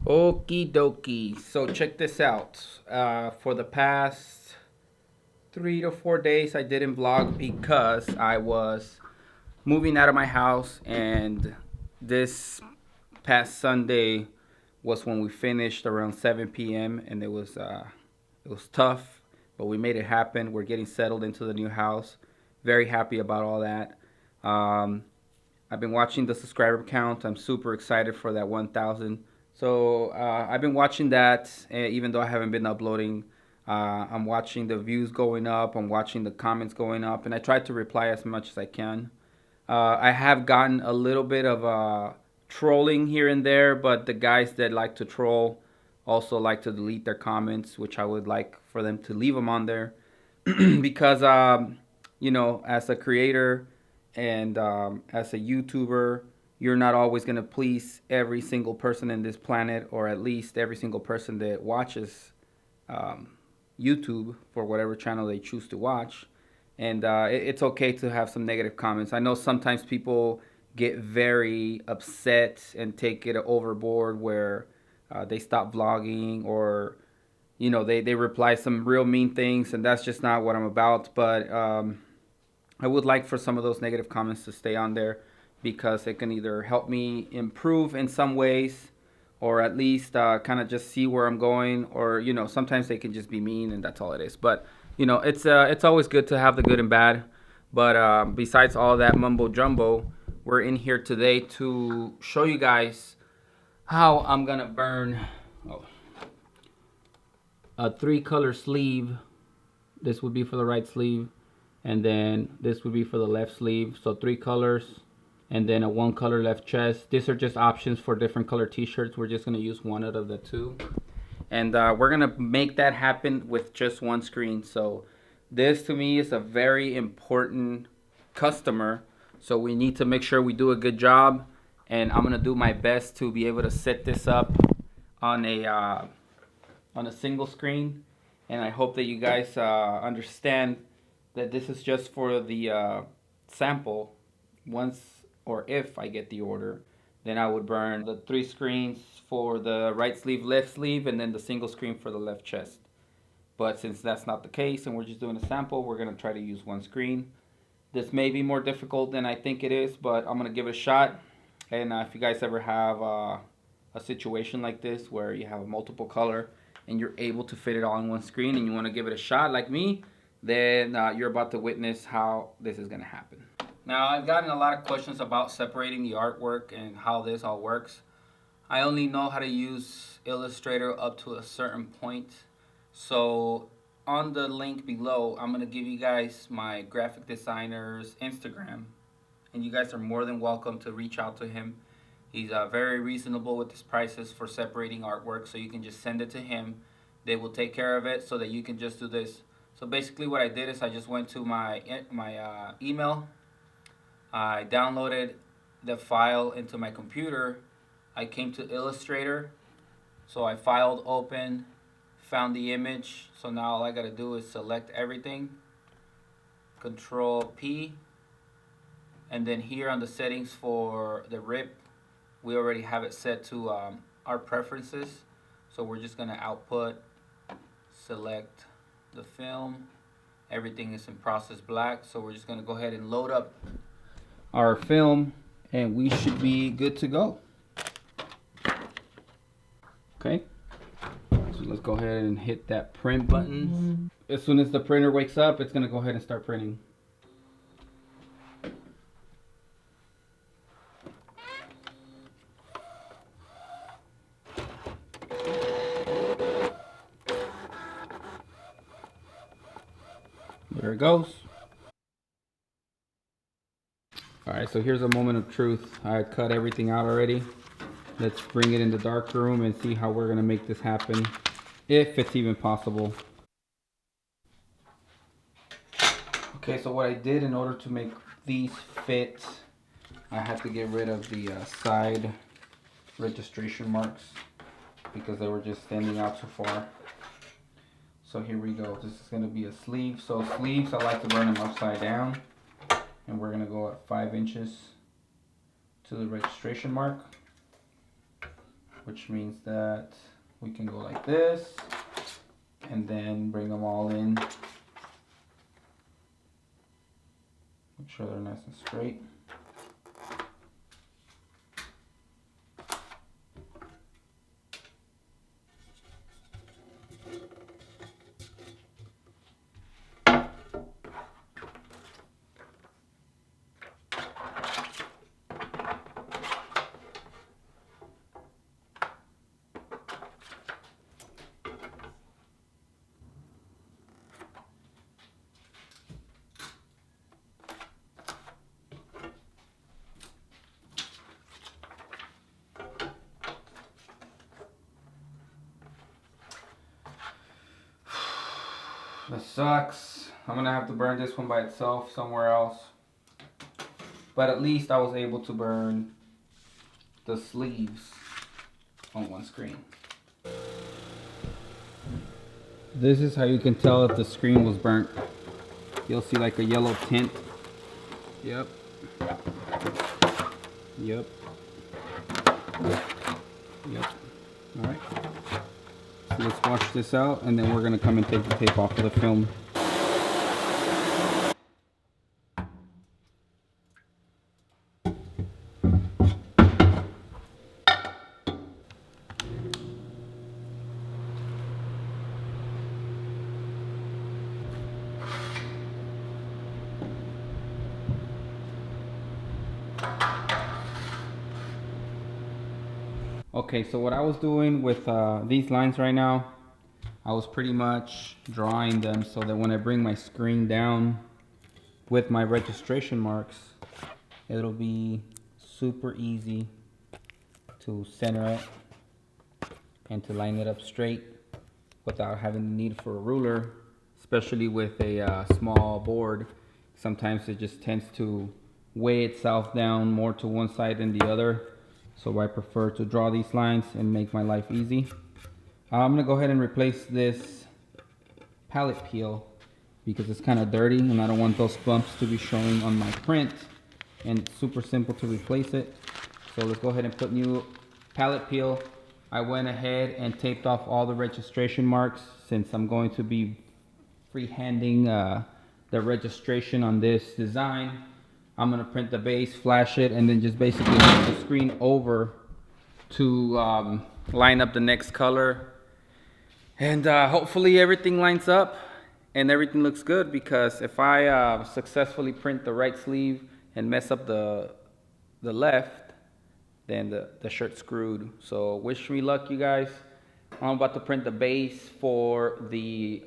Okie dokie. So check this out. For the past 3 to 4 days, I didn't vlog because I was moving out of my house, and this past Sunday was when we finished around 7 p.m. and it was tough, but we made it happen. We're getting settled into the new house. Very happy about all that. Um, I've been watching the subscriber count. I'm super excited for that 1,000. So I've been watching that, even though I haven't been uploading. I'm watching the views going up. I'm watching the comments going up, and I try to reply as much as I can. I have gotten a little bit of trolling here and there, but the guys that like to troll also like to delete their comments, which I would like for them to leave them on there because as a creator and as a YouTuber, you're not always going to please every single person in this planet, or at least every single person that watches um, YouTube for whatever channel they choose to watch. And it's okay to have some negative comments. I know sometimes people get very upset and take it overboard where they stop vlogging, or they reply some real mean things, and that's just not what I'm about. But I would like for some of those negative comments to stay on there, because it can either help me improve in some ways, or at least kind of just see where I'm going, or sometimes they can just be mean, and that's all it is. But it's always good to have the good and bad. But besides all that mumbo jumbo, we're in here today to show you guys how I'm gonna burn oh, a 3-color sleeve. This would be for the right sleeve, and then this would be for the left sleeve. So 3 colors, and then a 1 color left chest. These are just options for different color t-shirts. We're just gonna use one out of the two, and we're gonna make that happen with just one screen. So this to me is a very important customer, so we need to make sure we do a good job, and I'm gonna do my best to be able to set this up on a single screen. And I hope that you guys understand that this is just for the sample. Once, or if I get the order, then I would burn the 3 screens for the right sleeve, left sleeve, and then the single screen for the left chest. But since that's not the case and we're just doing a sample, we're going to try to use one screen. This may be more difficult than I think it is, but I'm going to give it a shot. And if you guys ever have a situation like this where you have a multiple color and you're able to fit it all in one screen, and you want to give it a shot like me, then you're about to witness how this is going to happen. Now, I've gotten a lot of questions about separating the artwork and how this all works. I only know how to use Illustrator up to a certain point. So on the link below, I'm going to give you guys my graphic designer's Instagram, and you guys are more than welcome to reach out to him. He's very reasonable with his prices for separating artwork, so you can just send it to him. They will take care of it so that you can just do this. So basically what I did is I just went to my email. I downloaded the file into my computer. I came to Illustrator. So I filed open, found the image. So now all I gotta do is select everything. Control P. And then here on the settings for the rip, we already have it set to our preferences. So we're just gonna output, select the film. Everything is in process black. So we're just gonna go ahead and load up our film, and we should be good to go. Okay, so let's go ahead and hit that print button. As soon as the printer wakes up, it's gonna go ahead and start printing. There it goes. Alright, so here's a moment of truth. I cut everything out already. Let's bring it in the dark room and see how we're gonna make this happen, if it's even possible. Okay, so what I did in order to make these fit, I had to get rid of the side registration marks because they were just standing out too far. So here we go. This is going to be a sleeve. So sleeves, I like to burn them upside down. And we're going to go at 5 inches to the registration mark. which means that we can go like this and then bring them all in. Make sure they're nice and straight. That sucks. I'm gonna have to burn this one by itself somewhere else. But at least I was able to burn the sleeves on one screen. This is how you can tell if the screen was burnt. You'll see like a yellow tint. Yep. Yep. Yep. Alright. So let's wash this out and then we're gonna come and take the tape off of the film. Okay, so what I was doing with these lines right now, I was pretty much drawing them so that when I bring my screen down with my registration marks, it'll be super easy to center it and to line it up straight without having the need for a ruler, especially with a small board. Sometimes it just tends to weigh itself down more to one side than the other. So I prefer to draw these lines and make my life easy. I'm gonna go ahead and replace this palette peel because it's kind of dirty and I don't want those bumps to be showing on my print, and it's super simple to replace it. So let's go ahead and put new palette peel. I went ahead and taped off all the registration marks since I'm going to be freehanding the registration on this design. I'm gonna print the base, flash it, and then just basically move the screen over to line up the next color. And hopefully everything lines up and everything looks good, because if I successfully print the right sleeve and mess up the left, then the shirt's screwed. So wish me luck, you guys. I'm about to print the base for the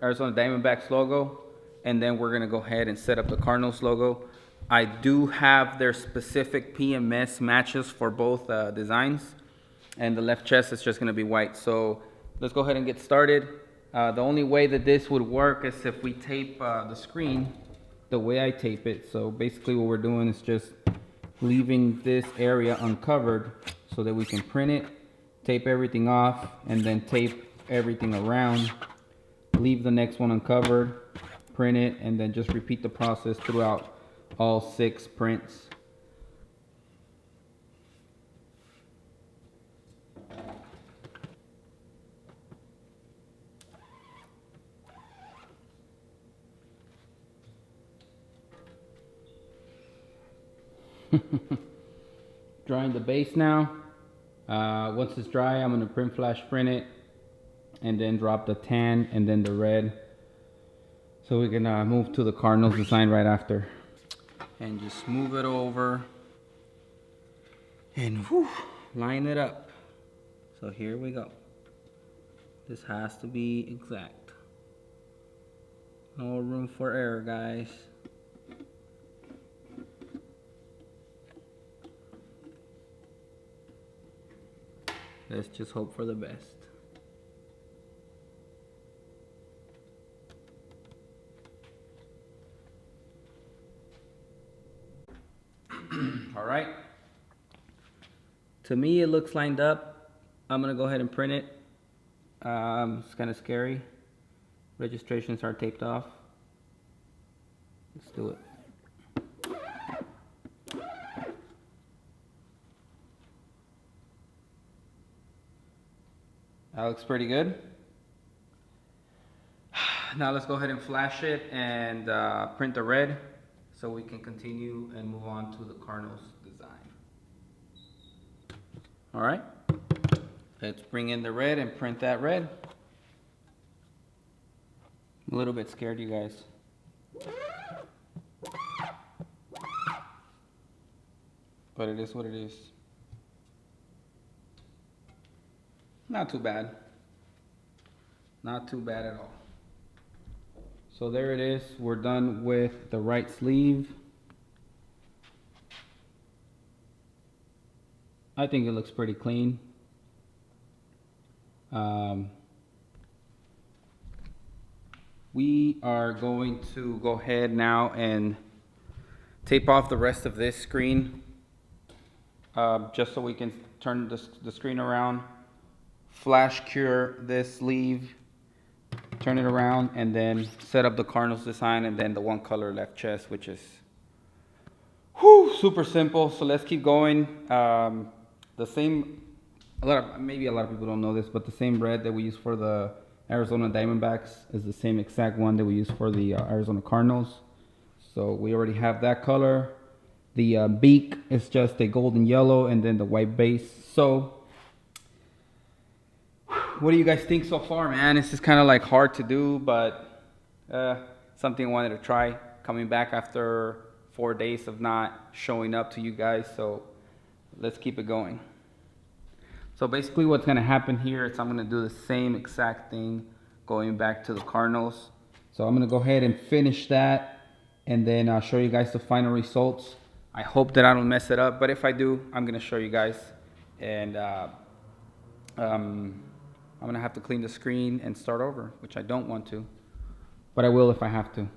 Arizona Diamondbacks logo, and then we're gonna go ahead and set up the Cardinals logo. I do have their specific PMS matches for both designs, and the left chest is just gonna be white. So let's go ahead and get started. The only way that this would work is if we tape the screen the way I tape it. So basically what we're doing is just leaving this area uncovered so that we can print it, tape everything off, and then tape everything around, leave the next one uncovered, print it, and then just repeat the process throughout all 6 prints. Drying the base now. Once it's dry, I'm gonna print flash print it and then drop the tan and then the red, so we can move to the Cardinals design right after. And just move it over and whew, line it up. So here we go. This has to be exact. No room for error, guys. Let's just hope for the best. All right. To me, it looks lined up. I'm gonna go ahead and print it. It's kind of scary. Registrations are taped off. Let's do it. That looks pretty good. Now let's go ahead and flash it and print the red so we can continue and move on to the Cardinals design. All right, let's bring in the red and print that red. I'm a little bit scared, you guys. But it is what it is. Not too bad. Not too bad at all. So there it is. We're done with the right sleeve. I think it looks pretty clean. We are going to go ahead now and tape off the rest of this screen, just so we can turn the screen around, flash cure this sleeve, turn it around, and then set up the Cardinals design and then the one color left chest, which is super simple. So let's keep going. The same, maybe a lot of people don't know this, but the same red that we use for the Arizona Diamondbacks is the same exact one that we use for the Arizona Cardinals. So we already have that color. The beak is just a golden yellow and then the white base. So what do you guys think so far, man? This is kind of like hard to do, but something I wanted to try. Coming back after 4 days of not showing up to you guys, so let's keep it going. So basically what's going to happen here is I'm going to do the same exact thing going back to the Cardinals. So I'm going to go ahead and finish that, and then I'll show you guys the final results. I hope that I don't mess it up, but if I do, I'm going to show you guys. And I'm going to have to clean the screen and start over, which I don't want to, but I will if I have to.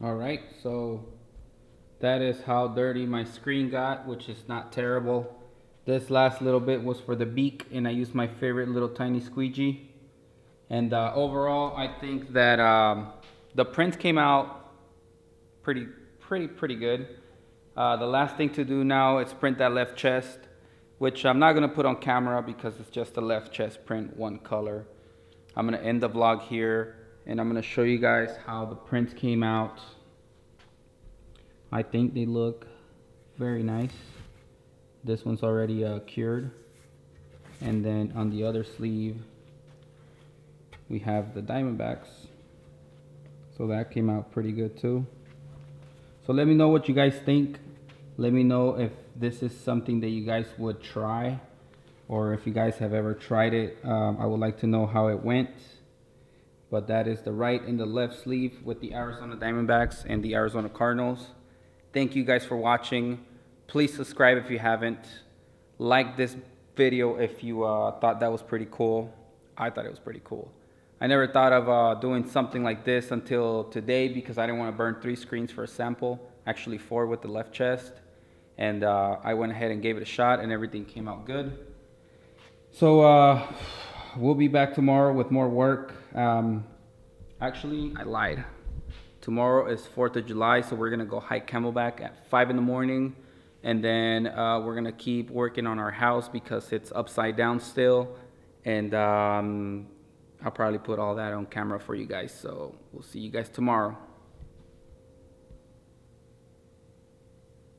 All right, so that is how dirty my screen got, which is not terrible. This last little bit was for the beak, and I used my favorite little tiny squeegee. And overall, I think that the print came out pretty good. The last thing to do now is print that left chest, which I'm not gonna put on camera because it's just a left chest print, one color. I'm gonna end the vlog here, and I'm gonna show you guys how the prints came out. I think they look very nice. This one's already cured. And then on the other sleeve, we have the Diamondbacks. So that came out pretty good too. So let me know what you guys think. Let me know if this is something that you guys would try, or if you guys have ever tried it. I would like to know how it went. But that is the right and the left sleeve with the Arizona Diamondbacks and the Arizona Cardinals. Thank you guys for watching. Please subscribe if you haven't. Like this video if you thought that was pretty cool. I thought it was pretty cool. I never thought of doing something like this until today because I didn't want to burn 3 screens for a sample. Actually 4 with the left chest. And I went ahead and gave it a shot and everything came out good. So we'll be back tomorrow with more work. Actually, I lied. Tomorrow is 4th of July, so we're going to go hike Camelback at 5 in the morning. And then we're going to keep working on our house because it's upside down still. And I'll probably put all that on camera for you guys. So we'll see you guys tomorrow.